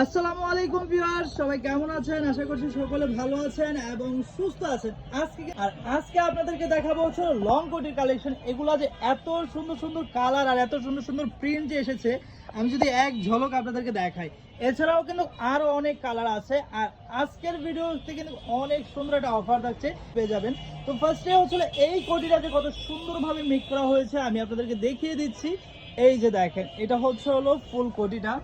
আসসালামু আলাইকুম ভিউয়ার্স, সবাই কেমন আছেন? আশা করছি সকলে ভালো আছেন এবং সুস্থ আছেন। আজকে আপনাদেরকে দেখাবো হচ্ছে লং কোটের কালেকশন। এগুলা যে এত সুন্দর সুন্দর কালার আর এত সুন্দর সুন্দর প্রিন্ট যে এসেছে, আমি যদি এক ঝলক আপনাদেরকে দেখাই। এছাড়াও কিন্তু আরো অনেক কালার আছে। আর আজকের ভিডিওতে কিন্তু অনেক সুন্দর একটা অফার থাকছে, পেয়ে যাবেন। তো ফার্স্টে হচ্ছে এই কোটিটা যে কত সুন্দরভাবে মেক করা হয়েছে আমি আপনাদেরকে দেখিয়ে দিচ্ছি। এই যে দেখেন, এটা হচ্ছে ফুল কোটিটা।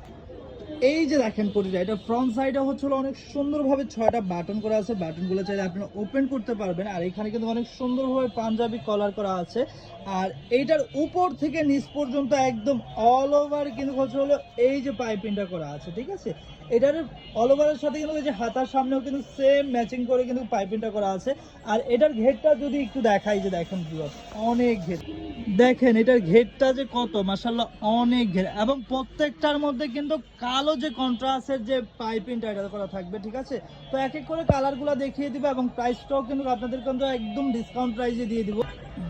এই যে দেখেন কোটিটা, এটা ফ্রন্ট সাইডে হচ্ছে অনেক সুন্দরভাবে 6টা বাটন করা আছে। বাটনগুলো চাইলে আপনারা ওপেন করতে পারবেন। আর এখানে কিন্তু অনেক সুন্দরভাবে পাঞ্জাবি কলার করা আছে। আর এইটার উপর থেকে নিচ পর্যন্ত একদম অল ওভার কিন্তু হচ্ছে এই যে পাইপিংটা করা আছে, ঠিক আছে। এটার অল ওভারের সাথে কিন্তু এই যে হাতার সামনেও কিন্তু সেম ম্যাচিং করে কিন্তু পাইপিংটা করা আছে। আর এটার ঘেরটা যদি একটু দেখাই, যে দেখেন ভিউয়ার্স, অনেক ঘের দেখেন, এটার ঘেরটা যে কত মাশাআল্লাহ, অনেক ঘের। এবং প্রত্যেকটার মধ্যে কিন্তু কালো যে কন্ট্রাস্টের যে পাইপিংটা এটা করা থাকবে, ঠিক আছে। তো এক এক করে কালারগুলো দেখিয়ে দিব এবং প্রাইসটাও কিন্তু আপনাদের কিন্তু একদম ডিসকাউন্ট প্রাইসে দিয়ে দিব।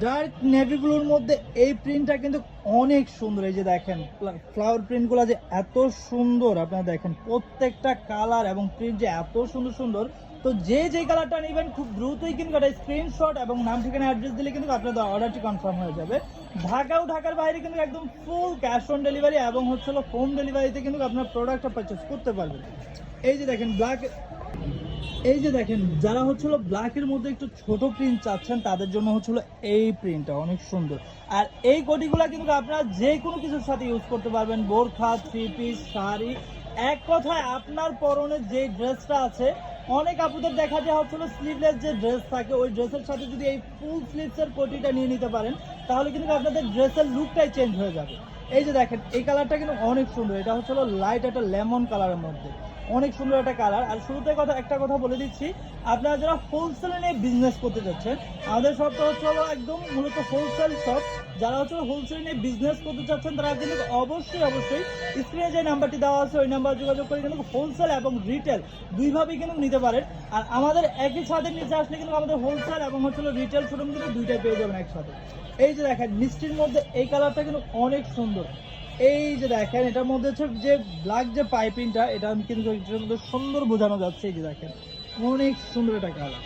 ডার্ক নেভিগুলোর মধ্যে এই প্রিন্টটা কিন্তু অনেক সুন্দর। এই যে দেখেন ফ্লাওয়ার প্রিন্টগুলো যে এত সুন্দর, আপনারা দেখেন প্রত্যেকটা কালার এবং প্রিন্ট যে এত সুন্দর সুন্দর। তো যে কালারটা নেবেন খুব দ্রুতই কিন্তু একটা স্ক্রিনশট এবং নাম ঠিকানা অ্যাড্রেস দিলে কিন্তু আপনাদের অর্ডারটি কনফার্ম হয়ে যাবে। ঢাকা ও ঢাকার বাইরে কিন্তু একদম ফুল ক্যাশ অন ডেলিভারি এবং হচ্ছে হোম ডেলিভারিতে কিন্তু আপনার প্রোডাক্টটা পারচেস করতে পারবেন। এই যে দেখেন এই যে দেখেন, যারা হচ্ছিল ব্ল্যাকের মধ্যে একটু ছোট প্রিন্ট চাচ্ছেন তাদের জন্য হচ্ছিল এই প্রিন্টটা অনেক সুন্দর। আর এই কোটিগুলা কিন্তু আপনারা যে কোনো কিছুর সাথে ইউজ করতে পারবেন, বোরখা, থ্রি পিস, শাড়ি। এক কথায় আপনার পরনে যে ড্রেসটা আছে, অনেক আপুদের দেখা যায় হচ্ছিল স্লিভলেস যে ড্রেস থাকে, ওই ড্রেসের সাথে যদি এই ফুল স্লিভসের কোটিটা নিয়ে নিতে পারেন, তাহলে কিন্তু আপনাদের ড্রেসের লুকটাই চেঞ্জ হয়ে যাবে। এই যে দেখেন, এই কালারটা কিন্তু অনেক সুন্দর। এটা হচ্ছিল লাইট একটা লেমন কালারের মধ্যে, অনেক সুন্দর একটা কালার। আর শুরুতে একটা কথা বলে দিচ্ছি, আপনারা যারা হোলসেলে নিয়ে বিজনেস করতে যাচ্ছেন, আমাদের শপটা হচ্ছে একদম মূলত হোলসেল শপ। যারা হচ্ছে হোলসেল নিয়ে বিজনেস করতে চাচ্ছেন তারা কিন্তু অবশ্যই স্ক্রিনে যে নাম্বারটি দেওয়া আছে ওই নাম্বার যোগাযোগ করে কিন্তু হোলসেল এবং রিটেল দুইভাবেই কিন্তু নিতে পারেন। আর আমাদের একই ছাদের নিচে আসলে কিন্তু আমাদের হোলসেল এবং হচ্ছে রিটেল শোরুম কিন্তু দুইটাই পেয়ে যাবেন একসাথে। এই যে দেখেন, মিষ্টির মধ্যে এই কালারটা কিন্তু অনেক সুন্দর। এই যে দেখেন, এটার মধ্যে হচ্ছে যে ব্ল্যাক যে পাইপিংটা, এটা কিন্তু সুন্দর বোঝানো যাচ্ছে। এই যে দেখেন, অনেক সুন্দর একটা কালার।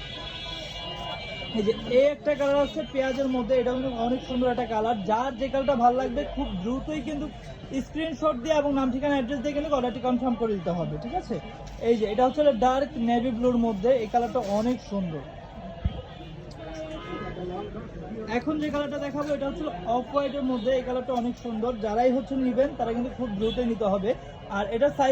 এই যে এই একটা কালার আছে পেঁয়াজের মধ্যে, এটা কিন্তু অনেক সুন্দর একটা কালার। যার যে কালারটা ভালো লাগবে খুব দ্রুতই কিন্তু স্ক্রিনশট দিয়ে এবং নাম ঠিকানা অ্যাড্রেস দিয়ে কিন্তু অর্ডারটি কনফার্ম করে দিতে হবে, ঠিক আছে। এই যে এটা হচ্ছে ডার্ক নেভি ব্লুর মধ্যে, এই কালারটা অনেক সুন্দর। এখন যে কালারটা দেখাবো এটা হচ্ছে অফ হোয়াইটের মধ্যে, এই কালারটা অনেক সুন্দর। যারাই হচ্ছে নিবেন তারা কিন্তু খুব দ্রুতই নিতে হবে। আর এটা সাইজ